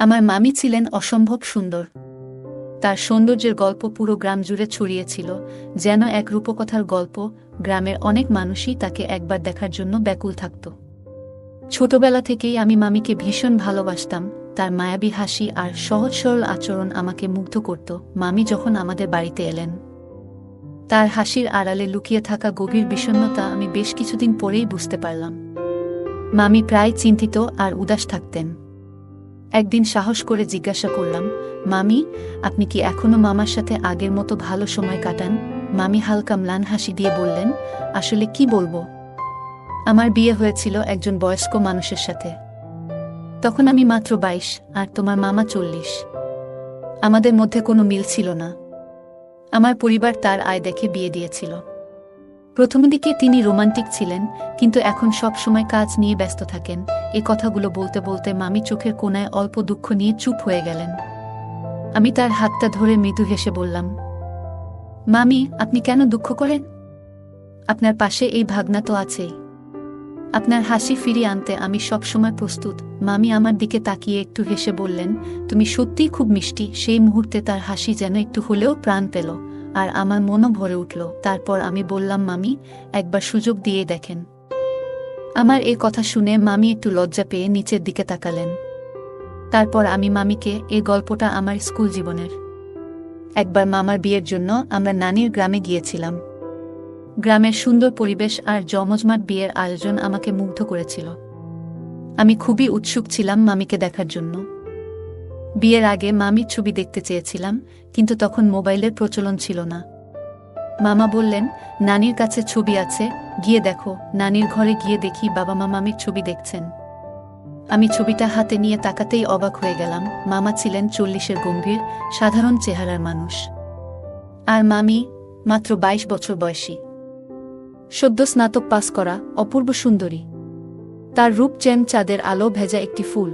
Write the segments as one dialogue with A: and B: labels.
A: আমার মামি ছিলেন অসম্ভব সুন্দর। তার সৌন্দর্যের গল্প পুরো গ্রাম জুড়ে ছড়িয়েছিল, যেন এক রূপকথার গল্প। গ্রামের অনেক মানুষই তাকে একবার দেখার জন্য ব্যাকুল থাকত। ছোটবেলা থেকেই আমি মামিকে ভীষণ ভালোবাসতাম। তার মায়াবী হাসি আর সহজ সরল আচরণ আমাকে মুগ্ধ করত। মামি যখন আমাদের বাড়িতে এলেন, তার হাসির আড়ালে লুকিয়ে থাকা গভীর বিষণ্ণতা আমি বেশ কিছুদিন পরেই বুঝতে পারলাম। মামি প্রায় চিন্তিত আর উদাস থাকতেন। একদিন সাহস করে জিজ্ঞাসা করলাম, মামি, আপনি কি এখনো মামার সাথে আগের মতো ভালো সময় কাটান? মামি হালকা ম্লান হাসি দিয়ে বললেন, আসলে কি বলবো, আমার বিয়ে হয়েছিল একজন বয়স্ক মানুষের সাথে। তখন আমি মাত্র 22 আর তোমার মামা 40। আমাদের মধ্যে কোনো মিল ছিল না। আমার পরিবার তার আয় দেখে বিয়ে দিয়েছিল। প্রথম দিকে তিনি রোমান্টিক ছিলেন, কিন্তু এখন সব সময় কাজ নিয়ে ব্যস্ত থাকেন। এ কথাগুলো বলতে বলতে মামি চোখের কোণায় অল্প দুঃখ নিয়ে চুপ হয়ে গেলেন। আমি তার হাতটা ধরে মৃদু হেসে বললাম, মামি, আপনি কেন দুঃখ করেন? আপনার পাশে এই ভাগনা তো আছেই। আপনার হাসি ফিরিয়ে আনতে আমি সব সময় প্রস্তুত। মামি আমার দিকে তাকিয়ে একটু হেসে বললেন, তুমি সত্যিই খুব মিষ্টি। সেই মুহূর্তে তার হাসি যেন একটু হলেও প্রাণ পেল, আর আমার মনও ভরে উঠল। তারপর আমি বললাম, মামি, একবার সুযোগ দিয়ে দেখেন। আমার এই কথা শুনে মামি একটু লজ্জা পেয়ে নিচের দিকে তাকালেন। তারপর আমি মামিকে এই গল্পটা আমার স্কুল জীবনের। একবার মামার বিয়ের জন্য আমরা নানির গ্রামে গিয়েছিলাম। গ্রামের সুন্দর পরিবেশ আর জমজমাট বিয়ের আয়োজন আমাকে মুগ্ধ করেছিল। আমি খুবই উৎসুক ছিলাম মামিকে দেখার জন্য। বিয়ের আগে মামির ছবি দেখতে চেয়েছিলাম, কিন্তু তখন মোবাইলের প্রচলন ছিল না। মামা বললেন, নানির কাছে ছবি আছে, গিয়ে দেখো। নানির ঘরে গিয়ে দেখি বাবা মা মামির ছবি দেখছেন। আমি ছবিটা হাতে নিয়ে তাকাতেই অবাক হয়ে গেলাম। মামা ছিলেন 40-এর গম্ভীর, সাধারণ চেহারার মানুষ, আর মামি মাত্র 22 বছর বয়সী, সদ্য স্নাতক পাস করা, অপূর্ব সুন্দরী। তার রূপ যেন চাঁদের আলো ভেজা একটি ফুল।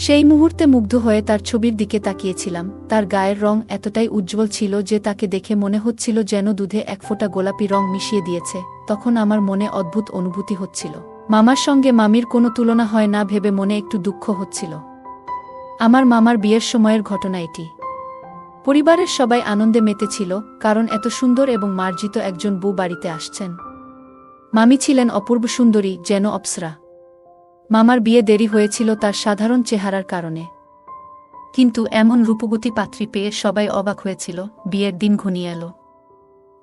A: সেই মুহূর্তে মুগ্ধ হয়ে তার ছবির দিকে তাকিয়েছিলাম। তার গায়ের রং এতটাই উজ্জ্বল ছিল যে তাকে দেখে মনে হচ্ছিল যেন দুধে এক ফোঁটা গোলাপি রং মিশিয়ে দিয়েছে। তখন আমার মনে অদ্ভুত অনুভূতি হচ্ছিল। মামার সঙ্গে মামির কোনো তুলনা হয় না ভেবে মনে একটু দুঃখ হচ্ছিল। আমার মামার বিয়ের সময়ের ঘটনা এটি। পরিবারের সবাই আনন্দে মেতেছিল, কারণ এত সুন্দর এবং মার্জিত একজন বউ বাড়িতে আসছেন। মামি ছিলেন অপূর্ব সুন্দরী, যেন অপ্সরা। মামার বিয়ে দেরি হয়েছিল তার সাধারণ চেহারার কারণে, কিন্তু এমন রূপবতী পাত্রী পেয়ে সবাই অবাক হয়েছিল। বিয়ের দিন ঘনিয়ে এল।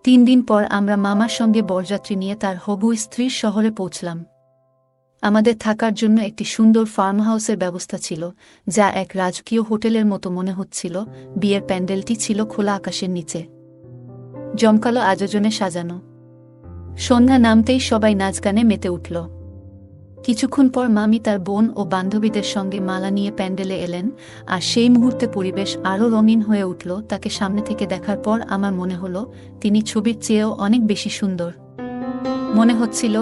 A: 3 দিন পর আমরা মামার সঙ্গে বরযাত্রী নিয়ে তার হবু স্ত্রীর শহরে পৌঁছলাম। আমাদের থাকার জন্য একটি সুন্দর ফার্ম হাউসের ব্যবস্থা ছিল, যা এক রাজকীয় হোটেলের মতো মনে হচ্ছিল। বিয়ের প্যান্ডেলটি ছিল খোলা আকাশের নিচে, জমকালো আয়োজনে সাজানো। সন্ধ্যা নামতেই সবাই নাচগানে মেতে উঠল। কিছুক্ষণ পর মামি তার বোন ও বান্ধবীদের সঙ্গে মালা নিয়ে প্যান্ডেলে এলেন, আর সেই মুহূর্তে পরিবেশ আরও রঙিন হয়ে উঠল। তাকে সামনে থেকে দেখার পর আমার মনে হলো তিনি ছবির চেয়েও অনেক বেশি সুন্দর। মনে হচ্ছিল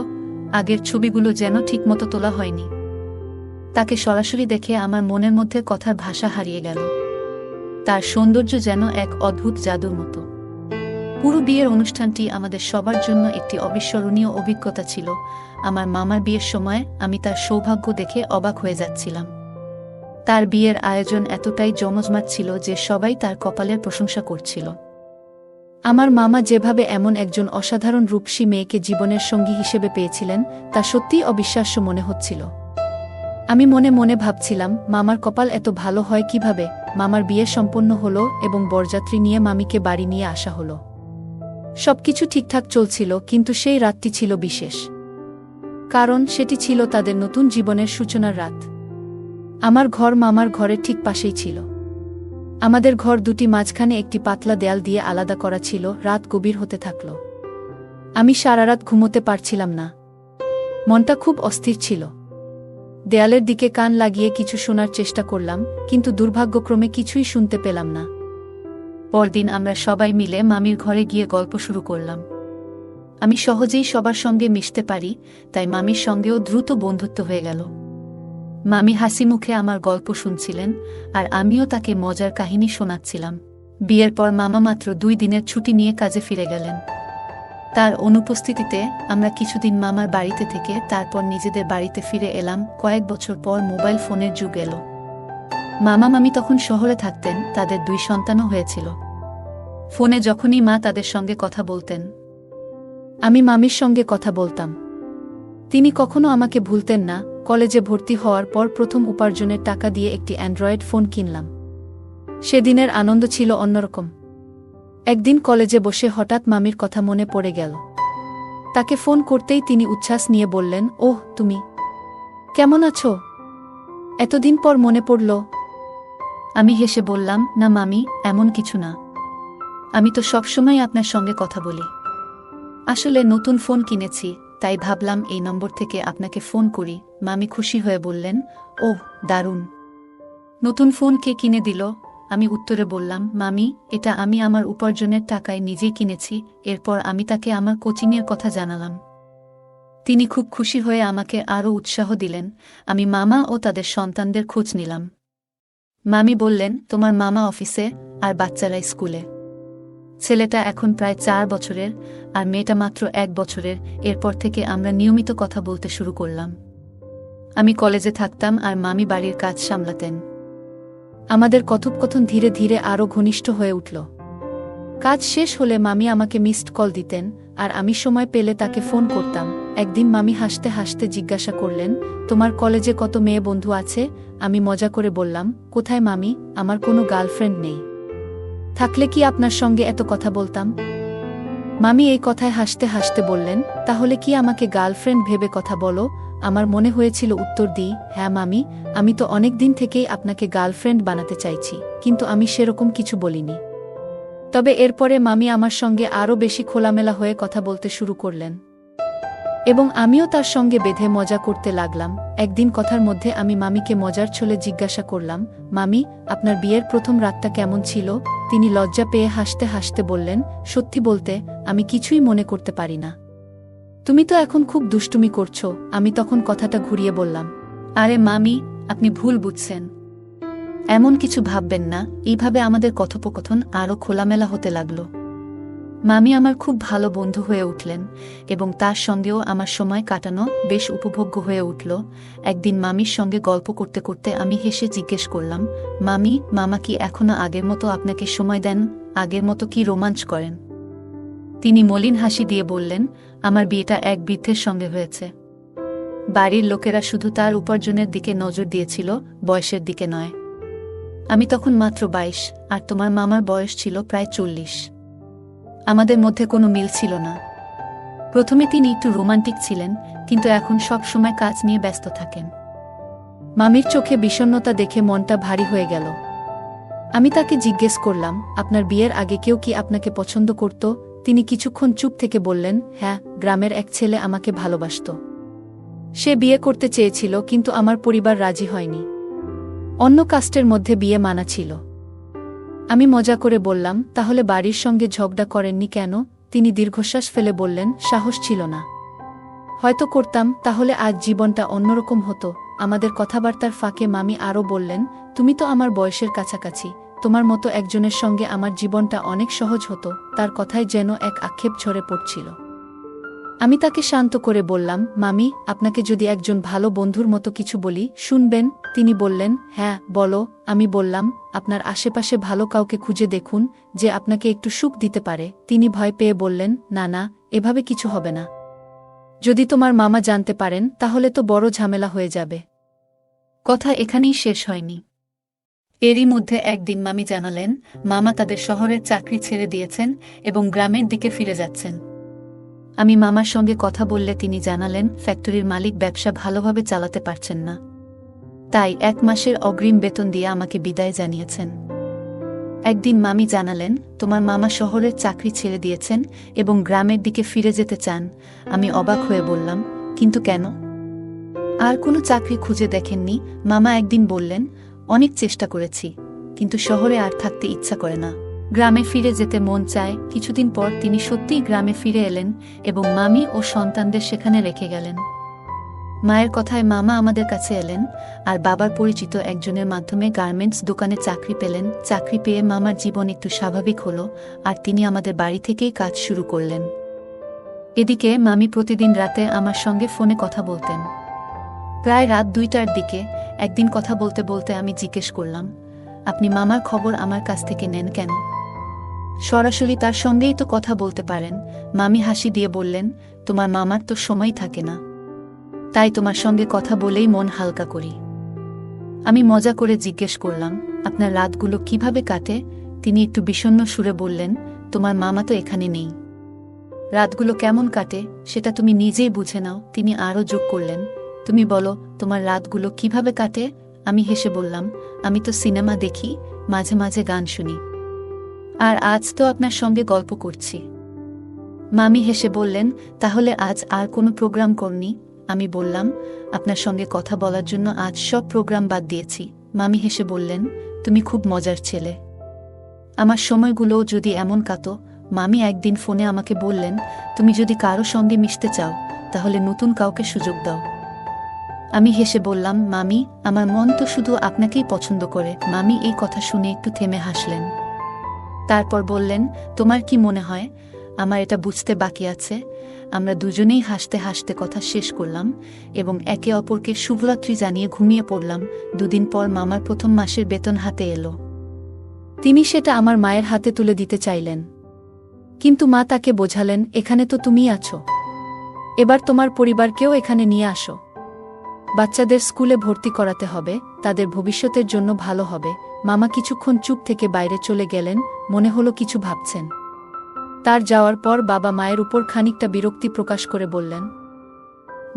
A: আগের ছবিগুলো যেন ঠিকমতো তোলা হয়নি। তাকে সরাসরি দেখে আমার মনের মধ্যে কথার ভাষা হারিয়ে গেল। তার সৌন্দর্য যেন এক অদ্ভুত জাদুর মতো। পুরো বিয়ের অনুষ্ঠানটি আমাদের সবার জন্য একটি অবিস্মরণীয় অভিজ্ঞতা ছিল। আমার মামার বিয়ের সময় আমি তার সৌভাগ্য দেখে অবাক হয়ে যাচ্ছিলাম। তার বিয়ের আয়োজন এতটাই জমজমাট ছিল যে সবাই তার কপালের প্রশংসা করছিল। আমার মামা যেভাবে এমন একজন অসাধারণ রূপসী মেয়েকে জীবনের সঙ্গী হিসেবে পেয়েছিলেন, তা সত্যিই অবিশ্বাস্য মনে হচ্ছিল। আমি মনে মনে ভাবছিলাম, মামার কপাল এত ভালো হয় কিভাবে। মামার বিয়ে সম্পন্ন হলো এবং বরযাত্রী নিয়ে মামিকে বাড়ি নিয়ে আসা হলো। সবকিছু ঠিকঠাক চলছিল, কিন্তু সেই রাতটি ছিল বিশেষ, কারণ সেটি ছিল তাদের নতুন জীবনের সূচনার রাত। আমার ঘর মামার ঘরের ঠিক পাশেই ছিল। আমাদের ঘর দুটি মাঝখানে একটি পাতলা দেয়াল দিয়ে আলাদা করা ছিল। রাত গভীর হতে থাকল। আমি সারা রাত ঘুমোতে পারছিলাম না। মনটা খুব অস্থির ছিল। দেয়ালের দিকে কান লাগিয়ে কিছু শোনার চেষ্টা করলাম, কিন্তু দুর্ভাগ্যক্রমে কিছুই শুনতে পেলাম না। পরদিন আমরা সবাই মিলে মামির ঘরে গিয়ে গল্প শুরু করলাম। আমি সহজেই সবার সঙ্গে মিশতে পারি, তাই মামির সঙ্গেও দ্রুত বন্ধুত্ব হয়ে গেল। মামি হাসি মুখে আমার গল্প শুনছিলেন, আর আমিও তাকে মজার কাহিনী শোনাচ্ছিলাম। বিয়ের পর মামা মাত্র 2 দিনের ছুটি নিয়ে কাজে ফিরে গেলেন। তার অনুপস্থিতিতে আমরা কিছুদিন মামার বাড়িতে থেকে তারপর নিজেদের বাড়িতে ফিরে এলাম। কয়েক বছর পর মোবাইল ফোনের যুগ এলো। মামা মামি তখন শহরে থাকতেন, তাদের 2 সন্তানও হয়েছিল। ফোনে যখনই মা তাদের সঙ্গে কথা বলতেন, আমি মামির সঙ্গে কথা বলতাম। তিনি কখনো আমাকে ভুলতেন না। কলেজে ভর্তি হওয়ার পর প্রথম উপার্জনের টাকা দিয়ে একটি অ্যান্ড্রয়েড ফোন কিনলাম। সেদিনের আনন্দ ছিল অন্যরকম। একদিন কলেজে বসে হঠাৎ মামির কথা মনে পড়ে গেল। তাকে ফোন করতেই তিনি উচ্ছ্বাস নিয়ে বললেন, ওহ তুমি কেমন আছো? এতদিন পর মনে পড়ল। আমি হেসে বললাম, না মামি, এমন কিছু না। আমি তো সবসময় আপনার সঙ্গে কথা বলি। আসলে নতুন ফোন কিনেছি, তাই ভাবলাম এই নম্বর থেকে আপনাকে ফোন করি। মামি খুশি হয়ে বললেন, ওহ দারুণ, নতুন ফোন কে কিনে দিল? আমি উত্তরে বললাম, মামি, এটা আমি আমার উপার্জনের টাকায় নিজেই কিনেছি। এরপর আমি তাকে আমার কোচিংয়ের কথা জানালাম। তিনি খুব খুশি হয়ে আমাকে আরও উৎসাহ দিলেন। আমি মামা ও তাদের সন্তানদের খোঁজ নিলাম। মামি বললেন, তোমার মামা অফিসে আর বাচ্চারা স্কুলে। ছেলেটা এখন প্রায় 4 বছরের আর মেয়েটা মাত্র 1 বছরের। এরপর থেকে আমরা নিয়মিত কথা বলতে শুরু করলাম। আমি কলেজে থাকতাম আর মামি বাড়ির কাজ সামলাতেন। আমাদের কথোপকথন ধীরে ধীরে আরও ঘনিষ্ঠ হয়ে উঠল। কাজ শেষ হলে মামি আমাকে মিসড কল দিতেন আর আমি সময় পেলে তাকে ফোন করতাম। একদিন মামি হাসতে হাসতে জিজ্ঞাসা করলেন, তোমার কলেজে কত মেয়ে বন্ধু আছে? আমি মজা করে বললাম, কোথায় মামি, আমার কোনো গার্লফ্রেন্ড নেই। থাকলে কি আপনার সঙ্গে এত কথা বলতাম? মামি এই কথায় হাসতে হাসতে বললেন, তাহলে কি আমাকে গার্লফ্রেন্ড ভেবে কথা বলো? আমার মনে হয়েছিল উত্তর দিই, হ্যাঁ মামি, আমি তো অনেক দিন থেকেই আপনাকে গার্লফ্রেন্ড বানাতে চাইছি, কিন্তু আমি সেরকম কিছু বলিনি। তবে এরপরে মামি আমার সঙ্গে আরও বেশি খোলামেলা হয়ে কথা বলতে শুরু করলেন এবং আমিও তার সঙ্গে বেঁধে মজা করতে লাগলাম। একদিন কথার মধ্যে আমি মামিকে মজার ছলে জিজ্ঞাসা করলাম, মামি, আপনার বিয়ের প্রথম রাতটা কেমন ছিল? তিনি লজ্জা পেয়ে হাসতে হাসতে বললেন, সত্যি বলতে আমি কিছুই মনে করতে পারি না। তুমি তো এখন খুব দুষ্টুমি করছো। আমি তখন কথাটা ঘুরিয়ে বললাম, আরে মামি, আপনি ভুল বুঝছেন। এমন কিছু ভাববেন না। এইভাবে আমাদের কথোপকথন আরও খোলামেলা হতে লাগল। মামি আমার খুব ভালো বন্ধু হয়ে উঠলেন এবং তার সঙ্গেও আমার সময় কাটানো বেশ উপভোগ্য হয়ে উঠল। একদিন মামির সঙ্গে গল্প করতে করতে আমি হেসে জিজ্ঞেস করলাম, মামি, মামা কি এখনো আগের মতো আপনাকে সময় দেন? আগের মতো কি রোমাঞ্চ করেন? তিনি মলিন হাসি দিয়ে বললেন, আমার বিয়েটা এক বৃদ্ধের সঙ্গে হয়েছে। বাড়ির লোকেরা শুধু তার উপার্জনের দিকে নজর দিয়েছিল, বয়সের দিকে নয়। আমি তখন মাত্র 22 আর তোমার মামার বয়স ছিল প্রায় 40। আমাদের মধ্যে কোনো মিল ছিল না। প্রথমে তিনি একটু রোমান্টিক ছিলেন, কিন্তু এখন সব সময় কাজ নিয়ে ব্যস্ত থাকেন। মামির চোখে বিষণ্ণতা দেখে মনটা ভারী হয়ে গেল। আমি তাকে জিজ্ঞেস করলাম, আপনার বিয়ের আগে কেউ কি আপনাকে পছন্দ করত? তিনি কিছুক্ষণ চুপ থেকে বললেন, হ্যাঁ, গ্রামের এক ছেলে আমাকে ভালোবাসত। সে বিয়ে করতে চেয়েছিল, কিন্তু আমার পরিবার রাজি হয়নি। অন্য কাস্টের মধ্যে বিয়ে মানা ছিল। আমি মজা করে বললাম, তাহলে বাড়ির সঙ্গে ঝগড়া করেননি কেন? তিনি দীর্ঘশ্বাস ফেলে বললেন, সাহস ছিল না। হয়তো করতাম, তাহলে আজ জীবনটা অন্যরকম হতো। আমাদের কথাবার্তার ফাঁকে মামি আরও বললেন, তুমি তো আমার বয়সের কাছাকাছি, তোমার মতো একজনের সঙ্গে আমার জীবনটা অনেক সহজ হতো। তার কথায় যেন এক আক্ষেপ ঝরে পড়ছিল। আমি তাকে শান্ত করে বললাম, মামি, আপনাকে যদি একজন ভালো বন্ধুর মতো কিছু বলি, শুনবেন? তিনি বললেন, হ্যাঁ বলো। আমি বললাম, আপনার আশেপাশে ভালো কাউকে খুঁজে দেখুন, যে আপনাকে একটু সুখ দিতে পারে। তিনি ভয় পেয়ে বললেন, না না, এভাবে কিছু হবে না। যদি তোমার মামা জানতে পারেন, তাহলে তো বড় ঝামেলা হয়ে যাবে। কথা এখানেই শেষ হয়নি। এরই মধ্যে একদিন মামি জানালেন, মামা তাদের শহরের চাকরি ছেড়ে দিয়েছেন এবং গ্রামের দিকে ফিরে যাচ্ছেন। আমি মামার সঙ্গে কথা বললে তিনি জানালেন, ফ্যাক্টরির মালিক ব্যবসা ভালোভাবে চালাতে পারছেন না, তাই 1 মাসের অগ্রিম বেতন দিয়ে আমাকে বিদায় জানিয়েছেন। একদিন মামি জানালেন, তোমার মামা শহরের চাকরি ছেড়ে দিয়েছেন এবং গ্রামের দিকে ফিরে যেতে চান। আমি অবাক হয়ে বললাম, কিন্তু কেন? আর কোনো চাকরি খুঁজে দেখেননি? মামা একদিন বললেন, অনেক চেষ্টা করেছি, কিন্তু শহরে আর থাকতে ইচ্ছা করে না। গ্রামে ফিরে যেতে মন চায়। কিছুদিন পর তিনি সত্যিই গ্রামে ফিরে এলেন এবং মামি ও সন্তানদের সেখানে রেখে গেলেন। মায়ের কথায় মামা আমাদের কাছে এলেন আর বাবার পরিচিত একজনের মাধ্যমে গার্মেন্টস দোকানে চাকরি পেলেন। চাকরি পেয়ে মামার জীবন একটু স্বাভাবিক হলো আর তিনি আমাদের বাড়ি থেকেই কাজ শুরু করলেন। এদিকে মামি প্রতিদিন রাতে আমার সঙ্গে ফোনে কথা বলতেন। প্রায় রাত 2টার দিকে একদিন কথা বলতে বলতে আমি জিজ্ঞেস করলাম, আপনি মামার খবর আমার কাছ থেকে নেন কেন? সরাসরি তার সঙ্গেই তো কথা বলতে পারেন। মামি হাসি দিয়ে বললেন, তোমার মামার তো সময় থাকে না, তাই তোমার সঙ্গে কথা বলেই মন হালকা করি। আমি মজা করে জিজ্ঞেস করলাম, আপনার রাতগুলো কিভাবে কাটে? তিনি একটু বিষণ্ণ সুরে বললেন, তোমার মামা তো এখানে নেই, রাতগুলো কেমন কাটে সেটা তুমি নিজেই বুঝে নাও। তিনি আরও যোগ করলেন, তুমি বলো তোমার রাতগুলো কিভাবে কাটে? আমি হেসে বললাম, আমি তো সিনেমা দেখি, মাঝে মাঝে গান শুনি, আর আজ তো আপনার সঙ্গে গল্প করছি। মামি হেসে বললেন, তাহলে আজ আর কোনো প্রোগ্রাম করনি? আমি বললাম, আপনার সঙ্গে কথা বলার জন্য আজ সব প্রোগ্রাম বাদ দিয়েছি। মামি হেসে বললেন, তুমি খুব মজার ছেলে। আমার সময়গুলোও যদি এমন কাটো। মামি একদিন ফোনে আমাকে বললেন, তুমি যদি কারো সঙ্গে মিশতে চাও তাহলে নতুন কাউকে সুযোগ দাও। আমি হেসে বললাম, মামি, আমার মন তো শুধু আপনাকেই পছন্দ করে। মামি এই কথা শুনে একটু থেমে হাসলেন, তারপর বললেন, তোমার কি মনে হয় আমার এটা বুঝতে বাকি আছে? আমরা দুজনেই হাসতে হাসতে কথা শেষ করলাম এবং একে অপরকে শুভরাত্রি জানিয়ে ঘুমিয়ে পড়লাম। দুদিন পর মামার প্রথম মাসের বেতন হাতে এলো। তিনি সেটা আমার মায়ের হাতে তুলে দিতে চাইলেন, কিন্তু মা তাকে বোঝালেন, এখানে তো তুমি আছো, এবার তোমার পরিবারকেও এখানে নিয়ে আসো। বাচ্চাদের স্কুলে ভর্তি করাতে হবে, তাদের ভবিষ্যতের জন্য ভালো হবে। মামা কিছুক্ষণ চুপ থেকে বাইরে চলে গেলেন, মনে হলো কিছু ভাবছেন। তার যাওয়ার পর বাবা মায়ের উপর খানিকটা বিরক্তি প্রকাশ করে বললেন,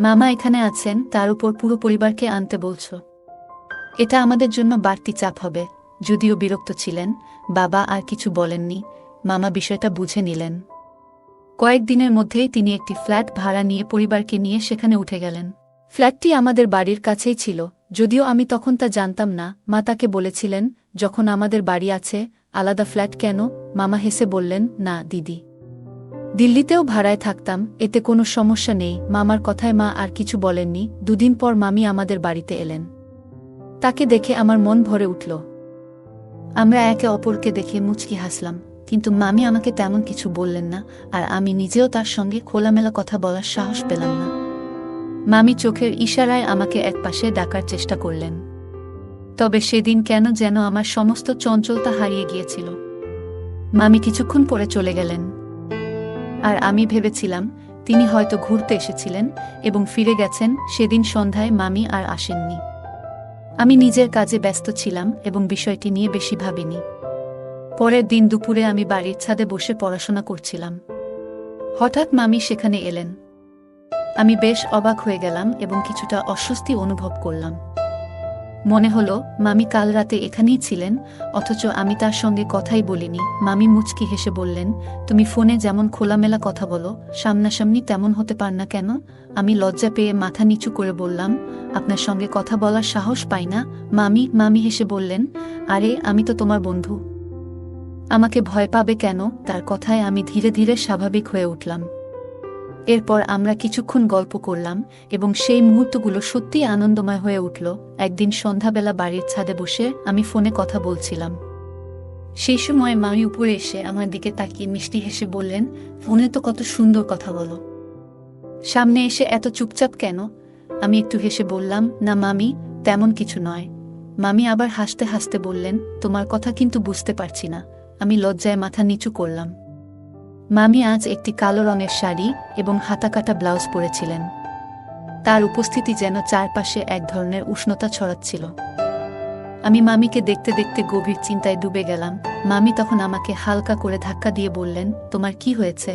A: মামা এখানে আছেন, তার উপর পুরো পরিবারকে আনতে বলছো, এটা আমাদের জন্য বাড়তি চাপ হবে। যদিও বিরক্ত ছিলেন, বাবা আর কিছু বলেননি। মামা বিষয়টা বুঝে নিলেন। কয়েকদিনের মধ্যেই তিনি একটি ফ্ল্যাট ভাড়া নিয়ে পরিবারকে নিয়ে সেখানে উঠে গেলেন। ফ্ল্যাটটি আমাদের বাড়ির কাছেই ছিল, যদিও আমি তখন তা জানতাম না। মা তাকে বলেছিলেন, যখন আমাদের বাড়ি আছে, আলাদা ফ্ল্যাট কেন? মামা হেসে বললেন, না দিদি, দিল্লিতেও ভাড়ায় থাকতাম, এতে কোনো সমস্যা নেই। মামার কথায় মা আর কিছু বলেননি। দুদিন পর মামি আমাদের বাড়িতে এলেন। তাকে দেখে আমার মন ভরে উঠল। আমরা একে অপরকে দেখে মুচকি হাসলাম, কিন্তু মামি আমাকে তেমন কিছু বললেন না, আর আমি নিজেও তার সঙ্গে খোলামেলা কথা বলার সাহস পেলাম না। মামি চোখের ইশারায় আমাকে একপাশে ডাকার চেষ্টা করলেন, তবে সেদিন কেন যেন আমার সমস্ত চঞ্চলতা হারিয়ে গিয়েছিল। মামি কিছুক্ষণ পরে চলে গেলেন, আর আমি ভেবেছিলাম তিনি হয়তো ঘুরতে এসেছিলেন এবং ফিরে গেছেন। সেদিন সন্ধ্যায় মামি আর আসেননি। আমি নিজের কাজে ব্যস্ত ছিলাম এবং বিষয়টি নিয়ে বেশি ভাবিনি। পরের দিন দুপুরে আমি বাড়ির ছাদে বসে পড়াশোনা করছিলাম। হঠাৎ মামি সেখানে এলেন। আমি বেশ অবাক হয়ে গেলাম এবং কিছুটা অস্বস্তি অনুভব করলাম। মনে হলো মামি কাল রাতে এখানেই ছিলেন, অথচ আমি তার সঙ্গে কথাই বলিনি। মামি মুচকি হেসে বললেন, তুমি ফোনে যেমন খোলামেলা কথা বলো, সামনাসামনি তেমন হতে পার না কেন? আমি লজ্জা পেয়ে মাথা নিচু করে বললাম, আপনার সঙ্গে কথা বলার সাহস পাই না। মামি হেসে বললেন, আরে আমি তো তোমার বন্ধু, আমাকে ভয় পাবে কেন? তার কথায় আমি ধীরে ধীরে স্বাভাবিক হয়ে উঠলাম। এরপর আমরা কিছুক্ষণ গল্প করলাম এবং সেই মুহূর্তগুলো সত্যিই আনন্দময় হয়ে উঠল। একদিন সন্ধ্যাবেলা বাড়ির ছাদে বসে আমি ফোনে কথা বলছিলাম। সেই সময় মামি উপরে এসে আমার দিকে তাকিয়ে মিষ্টি হেসে বললেন, ফোনে তো কত সুন্দর কথা বলো, সামনে এসে এত চুপচাপ কেন? আমি একটু হেসে বললাম, না মামি, তেমন কিছু নয়। মামি আবার হাসতে হাসতে বললেন, তোমার কথা কিন্তু বুঝতে পারছি না। আমি লজ্জায় মাথা নিচু করলাম। মামি আজ একটি কালো রঙের শাড়ি এবং হাতাকাটা ব্লাউজ পরেছিলেন। তার উপস্থিতি যেন চারপাশে এক ধরনের উষ্ণতা ছড়াচ্ছিল। আমি মামিকে দেখতে দেখতে গভীর চিন্তায় ডুবে গেলাম। মামি তখন আমাকে হালকা করে ধাক্কা দিয়ে বললেন, তোমার কি হয়েছে?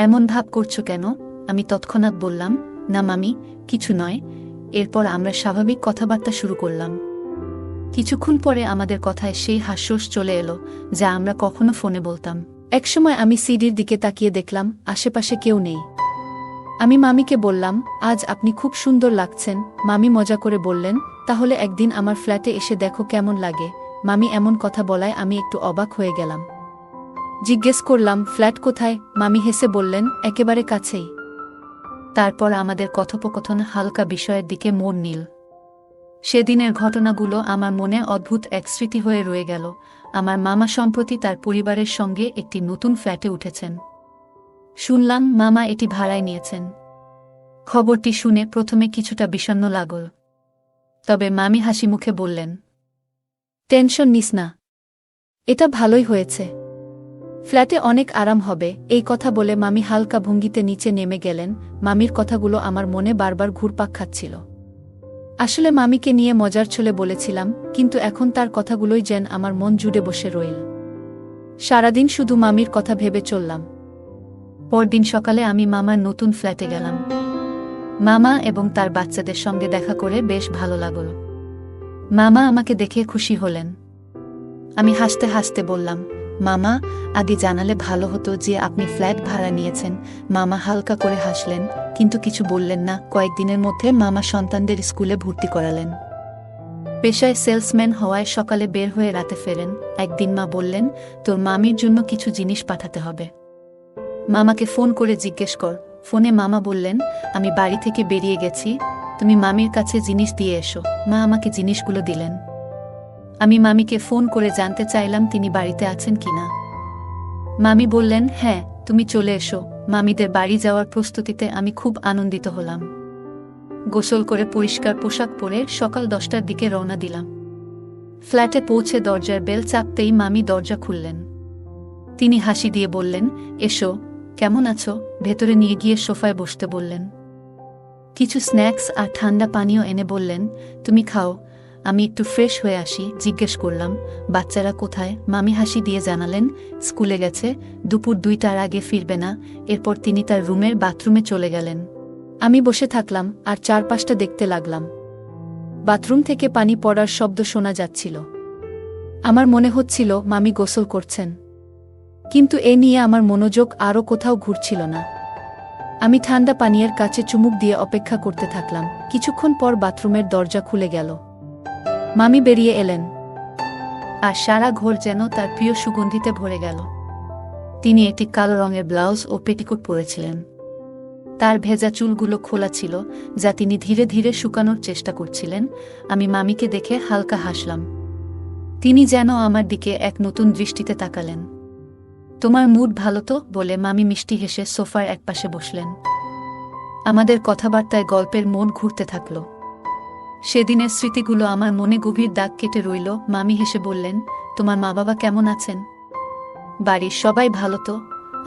A: এমন ভাব করছো কেন? আমি তৎক্ষণাৎ বললাম, না মামি, কিছু নয়। এরপর আমরা স্বাভাবিক কথাবার্তা শুরু করলাম। কিছুক্ষণ পরে আমাদের কথায় সেই হাস্যরস চলে এলো, যা আমরা কখনো ফোনে বলতাম। একসময় আমি সিডির দিকে তাকিয়ে দেখলাম আশেপাশে কেউ নেই। আমি মামিকে বললাম, আজ আপনি খুব সুন্দর লাগছেন। মামি মজা করে বললেন, তাহলে একদিন আমার ফ্ল্যাটে এসে দেখো কেমন লাগে। মামি এমন কথা বলায় আমি একটু অবাক হয়ে গেলাম। জিজ্ঞেস করলাম, ফ্ল্যাট কোথায়? মামি হেসে বললেন, একেবারে কাছেই। তারপর আমাদের কথোপকথন হালকা বিষয়ের দিকে মোড় নিল। সেদিনের ঘটনাগুলো আমার মনে অদ্ভুত এক স্মৃতি হয়ে রয়ে গেল। আমার মামা সম্প্রতি তার পরিবারের সঙ্গে একটি নতুন ফ্ল্যাটে উঠেছেন। শুনলাম মামা এটি ভাড়ায় নিয়েছেন। খবরটি শুনে প্রথমে কিছুটা বিষণ্ণ লাগল, তবে মামি হাসি মুখে বললেন, টেনশন নিস না, এটা ভালোই হয়েছে, ফ্ল্যাটে অনেক আরাম হবে। এই কথা বলে মামি হালকা ভঙ্গিতে নিচে নেমে গেলেন। মামির কথাগুলো আমার মনে বারবার ঘুরপাক খাচ্ছিল। আসলে মামিকে নিয়ে মজার ছলে বলেছিলাম, কিন্তু এখন তার কথাগুলোই যেন আমার মন জুড়ে বসে রইল। সারাদিন শুধু মামির কথা ভেবে চললাম। পরদিন সকালে আমি মামার নতুন ফ্ল্যাটে গেলাম। মামা এবং তার বাচ্চাদের সঙ্গে দেখা করে বেশ ভালো লাগল। মামা আমাকে দেখে খুশি হলেন। আমি হাসতে হাসতে বললাম, মামা, আগে জানালে ভালো হতো যে আপনি ফ্ল্যাট ভাড়া নিয়েছেন। মামা হালকা করে হাসলেন, কিন্তু কিছু বললেন না। কয়েকদিনের মধ্যে মামা সন্তানদের স্কুলে ভর্তি করালেন। পেশায় সেলসম্যান হওয়ায় সকালে বের হয়ে রাতে ফেরেন। একদিন মা বললেন, তোর মামির জন্য কিছু জিনিস পাঠাতে হবে, মামাকে ফোন করে জিজ্ঞেস কর। ফোনে মামা বললেন, আমি বাড়ি থেকে বেরিয়ে গেছি, তুমি মামির কাছে জিনিস দিয়ে এসো। মা আমাকে জিনিসগুলো দিলেন। আমি মামিকে ফোন করে জানতে চাইলাম তিনি বাড়িতে আছেন কিনা। মামি বললেন, হ্যাঁ, তুমি চলে এসো। মামিদের বাড়ি যাওয়ার প্রস্তুতিতে আমি খুব আনন্দিত হলাম। গোসল করে পরিষ্কার পোশাক পরে সকাল 10টার দিকে রওনা দিলাম। ফ্ল্যাটে পৌঁছে দরজার বেল চাপতেই মামি দরজা খুললেন। তিনি হাসি দিয়ে বললেন, এসো, কেমন আছো? ভেতরে নিয়ে গিয়ে সোফায় বসতে বললেন। কিছু স্ন্যাক্স আর ঠান্ডা পানীয় এনে বললেন, তুমি খাও, আমি একটু ফ্রেশ হয়ে আসি। জিজ্ঞেস করলাম, বাচ্চারা কোথায়? মামি হাসি দিয়ে জানালেন, স্কুলে গেছে, দুপুর 2টার আগে ফিরবে না। এরপর তিনি তার রুমের বাথরুমে চলে গেলেন। আমি বসে থাকলাম আর চারপাশটা দেখতে লাগলাম। বাথরুম থেকে পানি পড়ার শব্দ শোনা যাচ্ছিল। আমার মনে হচ্ছিল মামি গোসল করছেন, কিন্তু এ নিয়ে আমার মনোযোগ আরও কোথাও ঘুরছিল না। আমি ঠান্ডা পানীয়ের কাছে চুমুক দিয়ে অপেক্ষা করতে থাকলাম। কিছুক্ষণ পর বাথরুমের দরজা খুলে গেল। মামি বেরিয়ে এলেন, আর সারা ঘর যেন তার প্রিয় সুগন্ধিতে ভরে গেল। তিনি একটি কালো রঙের ব্লাউজ ও পেটিকোট পরেছিলেন। তার ভেজা চুলগুলো খোলা ছিল, যা তিনি ধীরে ধীরে শুকানোর চেষ্টা করছিলেন। আমি মামিকে দেখে হালকা হাসলাম। তিনি যেন আমার দিকে এক নতুন দৃষ্টিতে তাকালেন। তোমার মুড ভালো তো? বলে মামি মিষ্টি হেসে সোফার একপাশে বসলেন। আমাদের কথাবার্তায় গল্পের মন ঘুরতে থাকল। সেদিনের স্মৃতিগুলো আমার মনে গভীর দাগ কেটে রইল। মামি হেসে বললেন, তোমার মা বাবা কেমন আছেন? বাড়ির সবাই ভালো তো?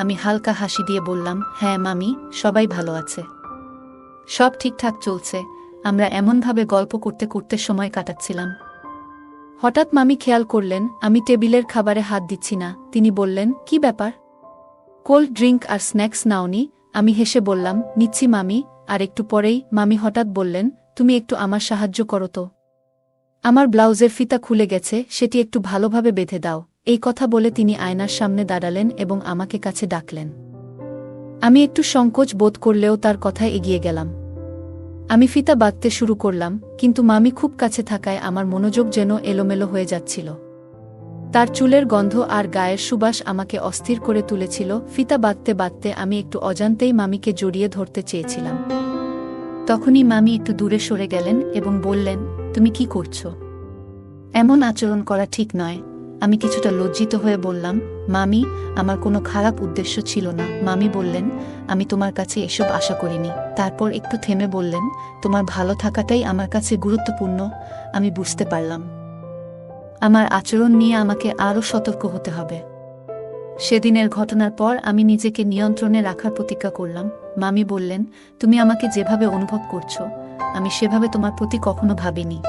A: আমি হালকা হাসি দিয়ে বললাম, হ্যাঁ মামি, সবাই ভালো আছে, সব ঠিকঠাক চলছে। আমরা এমনভাবে গল্প করতে করতে সময় কাটাচ্ছিলাম। হঠাৎ মামি খেয়াল করলেন আমি টেবিলের খাবারে হাত দিচ্ছি না। তিনি বললেন, কি ব্যাপার, কোল্ড ড্রিঙ্ক আর স্ন্যাক্স নাওনি? আমি হেসে বললাম, নিচ্ছি মামি। আর একটু পরেই মামি হঠাৎ বললেন, তুমি একটু আমার সাহায্য করো তো, আমার ব্লাউজের ফিতা খুলে গেছে, সেটি একটু ভালোভাবে বেঁধে দাও। এই কথা বলে তিনি আয়নার সামনে দাঁড়ালেন এবং আমাকে কাছে ডাকলেন। আমি একটু সংকোচ বোধ করলেও তার কথায় এগিয়ে গেলাম। আমি ফিতা বাঁধতে শুরু করলাম, কিন্তু মামি খুব কাছে থাকায় আমার মনোযোগ যেন এলোমেলো হয়ে যাচ্ছিল। তার চুলের গন্ধ আর গায়ের সুবাস আমাকে অস্থির করে তুলেছিল। ফিতা বাঁধতে বাঁধতে আমি একটু অজান্তেই মামিকে জড়িয়ে ধরতে চেয়েছিলাম। তখনই মামি একটু দূরে সরে গেলেন এবং বললেন, তুমি কি করছো? এমন আচরণ করা ঠিক নয়। আমি কিছুটা লজ্জিত হয়ে বললাম, মামি, আমার কোনো খারাপ উদ্দেশ্য ছিল না। মামি বললেন, আমি তোমার কাছে এসব আশা করিনি। তারপর একটু থেমে বললেন, তোমার ভালো থাকাটাই আমার কাছে গুরুত্বপূর্ণ। আমি বুঝতে পারলাম আমার আচরণ নিয়ে আমাকে আরও সতর্ক হতে হবে। সেদিনের ঘটনার পর আমি নিজেকে নিয়ন্ত্রণে রাখার প্রতিজ্ঞা করলাম। মামি বললেন, তুমি আমাকে যেভাবে অনুভব করছো, আমি সেভাবে তোমার প্রতি কখনো ভাবিনি।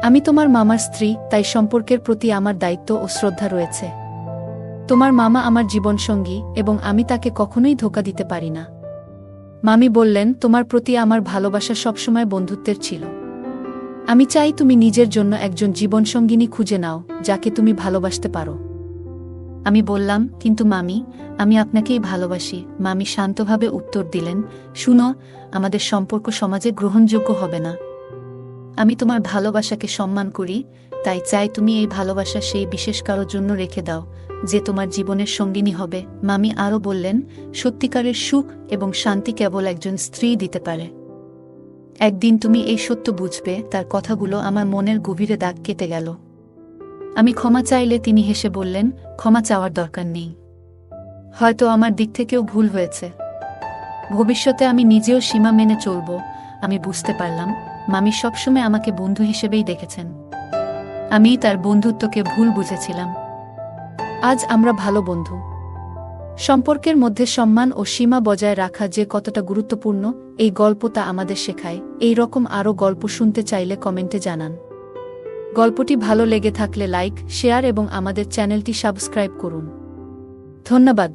A: আমি তোমার মামার স্ত্রী, তাই সম্পর্কের প্রতি আমার দায়িত্ব ও শ্রদ্ধা রয়েছে। তোমার মামা আমার জীবনসঙ্গী এবং আমি তাকে কখনোই ধোঁকা দিতে পারি না। মামি বললেন, তোমার প্রতি আমার ভালোবাসা সবসময় বন্ধুত্বের ছিল। আমি চাই তুমি নিজের জন্য একজন জীবনসঙ্গিনী খুঁজে নাও, যাকে তুমি ভালোবাসতে পারো। আমি বললাম, কিন্তু মামি, আমি আপনাকেই ভালোবাসি। মামি শান্তভাবে উত্তর দিলেন, শুনো, আমাদের সম্পর্ক সমাজে গ্রহণযোগ্য হবে না। আমি তোমার ভালোবাসাকে সম্মান করি, তাই চাই তুমি এই ভালোবাসা সেই বিশেষ কারোর জন্য রেখে দাও, যে তোমার জীবনের সঙ্গিনী হবে। মামি আরও বললেন, সত্যিকারের সুখ এবং শান্তি কেবল একজন স্ত্রী দিতে পারে। একদিন তুমি এই সত্য বুঝবে। তার কথাগুলো আমার মনের গভীরে দাগ কেটে গেল। আমি ক্ষমা চাইলে তিনি হেসে বললেন, ক্ষমা চাওয়ার দরকার নেই, হয়তো আমার দিক থেকেও ভুল হয়েছে। ভবিষ্যতে আমি নিজেও সীমা মেনে চলব। আমি বুঝতে পারলাম মামি সবসময় আমাকে বন্ধু হিসেবেই দেখেছেন। আমি তার বন্ধুত্বকে ভুল বুঝেছিলাম। আজ আমরা ভালো বন্ধু। সম্পর্কের মধ্যে সম্মান ও সীমা বজায় রাখা যে কতটা গুরুত্বপূর্ণ এই গল্প তা আমাদের শেখায়। এই রকম আরও গল্প শুনতে চাইলে কমেন্টে জানান। গল্পটি ভালো লেগে থাকলে লাইক, শেয়ার এবং আমাদের চ্যানেলটি সাবস্ক্রাইব করুন। ধন্যবাদ।